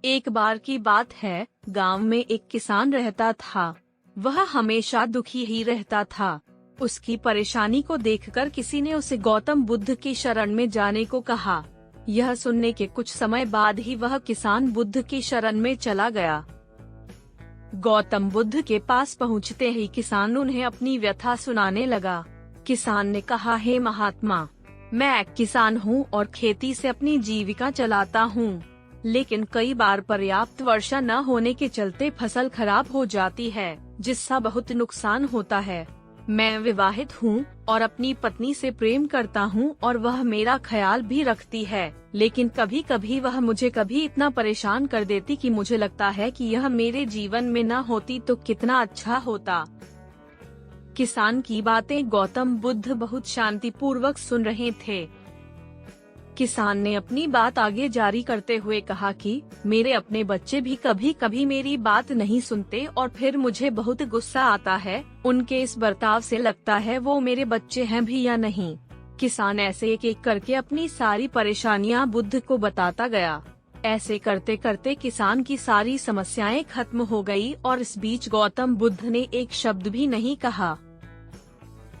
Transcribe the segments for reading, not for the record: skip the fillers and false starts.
एक बार की बात है, गांव में एक किसान रहता था। वह हमेशा दुखी ही रहता था। उसकी परेशानी को देखकर किसी ने उसे गौतम बुद्ध की शरण में जाने को कहा। यह सुनने के कुछ समय बाद ही वह किसान बुद्ध की शरण में चला गया। गौतम बुद्ध के पास पहुँचते ही किसान उन्हें अपनी व्यथा सुनाने लगा। किसान ने कहा, हे महात्मा, मैं एक किसान हूँ और खेती से अपनी जीविका चलाता हूँ, लेकिन कई बार पर्याप्त वर्षा न होने के चलते फसल खराब हो जाती है, जिसका बहुत नुकसान होता है। मैं विवाहित हूँ और अपनी पत्नी से प्रेम करता हूँ और वह मेरा ख्याल भी रखती है, लेकिन कभी कभी वह मुझे कभी इतना परेशान कर देती कि मुझे लगता है कि यह मेरे जीवन में न होती तो कितना अच्छा होता। किसान की बातें गौतम बुद्ध बहुत शांतिपूर्वक सुन रहे थे। किसान ने अपनी बात आगे जारी करते हुए कहा कि मेरे अपने बच्चे भी कभी कभी मेरी बात नहीं सुनते और फिर मुझे बहुत गुस्सा आता है। उनके इस बर्ताव से लगता है वो मेरे बच्चे हैं भी या नहीं। किसान ऐसे एक एक करके अपनी सारी परेशानियां बुद्ध को बताता गया। ऐसे करते करते किसान की सारी समस्याएं खत्म हो गई और इस बीच गौतम बुद्ध ने एक शब्द भी नहीं कहा।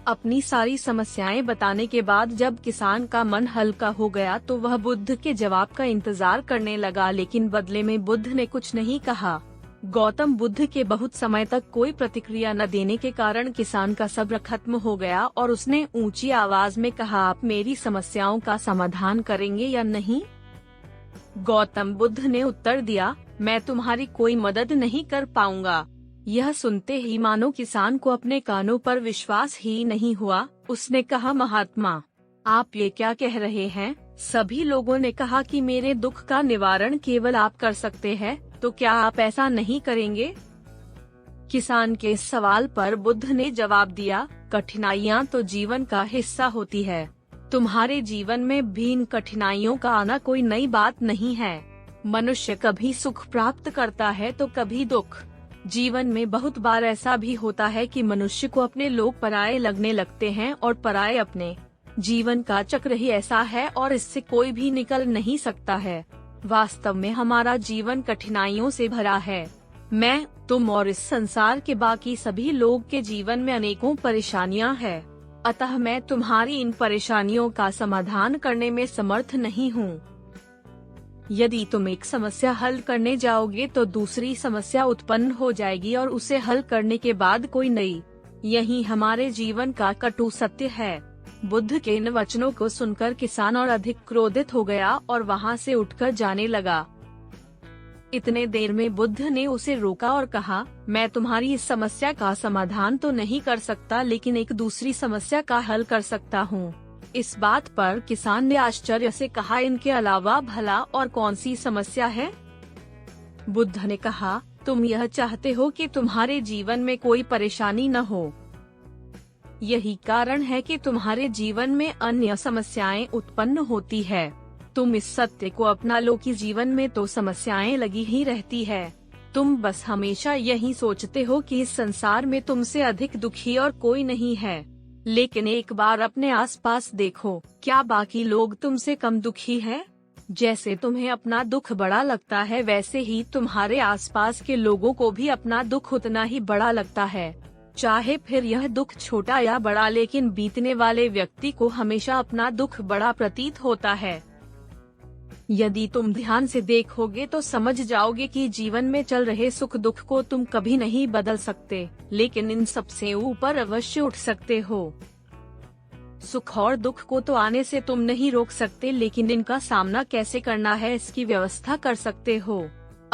अपनी सारी समस्याएं बताने के बाद जब किसान का मन हल्का हो गया तो वह बुद्ध के जवाब का इंतजार करने लगा, लेकिन बदले में बुद्ध ने कुछ नहीं कहा। गौतम बुद्ध के बहुत समय तक कोई प्रतिक्रिया न देने के कारण किसान का सब्र खत्म हो गया और उसने ऊंची आवाज में कहा, आप मेरी समस्याओं का समाधान करेंगे या नहीं? गौतम बुद्ध ने उत्तर दिया, मैं तुम्हारी कोई मदद नहीं कर पाऊंगा। यह सुनते ही मानो किसान को अपने कानों पर विश्वास ही नहीं हुआ। उसने कहा, महात्मा, आप ये क्या कह रहे हैं? सभी लोगों ने कहा कि मेरे दुख का निवारण केवल आप कर सकते हैं, तो क्या आप ऐसा नहीं करेंगे? किसान के इस सवाल पर बुद्ध ने जवाब दिया, कठिनाइयाँ तो जीवन का हिस्सा होती है। तुम्हारे जीवन में भी इन कठिनाइयों का आना कोई नई बात नहीं है। मनुष्य कभी सुख प्राप्त करता है तो कभी दुख। जीवन में बहुत बार ऐसा भी होता है कि मनुष्य को अपने लोग पराये लगने लगते हैं और पराये अपने। जीवन का चक्र ही ऐसा है और इससे कोई भी निकल नहीं सकता है। वास्तव में हमारा जीवन कठिनाइयों से भरा है। मैं, तुम और इस संसार के बाकी सभी लोग के जीवन में अनेकों परेशानियां हैं। अतः मैं तुम्हारी इन परेशानियों का समाधान करने में समर्थ नहीं हूँ। यदि तुम एक समस्या हल करने जाओगे तो दूसरी समस्या उत्पन्न हो जाएगी और उसे हल करने के बाद कोई नई। यही हमारे जीवन का कटु सत्य है। बुद्ध के इन वचनों को सुनकर किसान और अधिक क्रोधित हो गया और वहां से उठकर जाने लगा। इतने देर में बुद्ध ने उसे रोका और कहा, मैं तुम्हारी इस समस्या का समाधान तो नहीं कर सकता, लेकिन एक दूसरी समस्या का हल कर सकता हूँ। इस बात पर किसान ने आश्चर्य से कहा, इनके अलावा भला और कौन सी समस्या है? बुद्ध ने कहा, तुम यह चाहते हो कि तुम्हारे जीवन में कोई परेशानी न हो। यही कारण है कि तुम्हारे जीवन में अन्य समस्याएं उत्पन्न होती है। तुम इस सत्य को अपना लो कि जीवन में तो समस्याएं लगी ही रहती है। तुम बस हमेशा यही सोचते हो कि इस संसार में तुमसे अधिक दुखी और कोई नहीं है। लेकिन एक बार अपने आसपास देखो, क्या बाकी लोग तुमसे कम दुखी हैं? जैसे तुम्हें अपना दुख बड़ा लगता है, वैसे ही तुम्हारे आसपास के लोगों को भी अपना दुख उतना ही बड़ा लगता है। चाहे फिर यह दुख छोटा या बड़ा, लेकिन बीतने वाले व्यक्ति को हमेशा अपना दुख बड़ा प्रतीत होता है। यदि तुम ध्यान से देखोगे तो समझ जाओगे कि जीवन में चल रहे सुख दुख को तुम कभी नहीं बदल सकते, लेकिन इन सब से ऊपर अवश्य उठ सकते हो। सुख और दुख को तो आने से तुम नहीं रोक सकते, लेकिन इनका सामना कैसे करना है इसकी व्यवस्था कर सकते हो।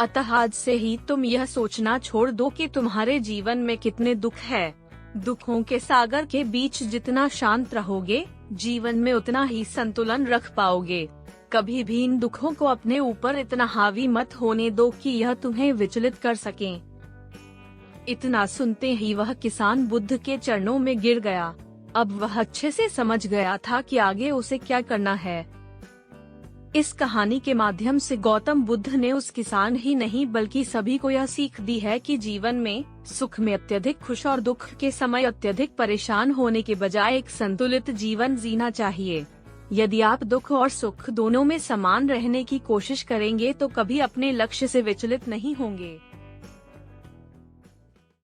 अतः आज से ही तुम यह सोचना छोड़ दो कि तुम्हारे जीवन में कितने दुख है। दुखों के सागर के बीच जितना शांत रहोगे, जीवन में उतना ही संतुलन रख पाओगे। कभी भी इन दुखों को अपने ऊपर इतना हावी मत होने दो कि यह तुम्हें विचलित कर सकें। इतना सुनते ही वह किसान बुद्ध के चरणों में गिर गया। अब वह अच्छे से समझ गया था कि आगे उसे क्या करना है। इस कहानी के माध्यम से गौतम बुद्ध ने उस किसान ही नहीं बल्कि सभी को यह सीख दी है कि जीवन में सुख में अत्यधिक खुश और दुख के समय अत्यधिक परेशान होने के बजाय एक संतुलित जीवन जीना चाहिए। यदि आप दुख और सुख दोनों में समान रहने की कोशिश करेंगे तो कभी अपने लक्ष्य से विचलित नहीं होंगे।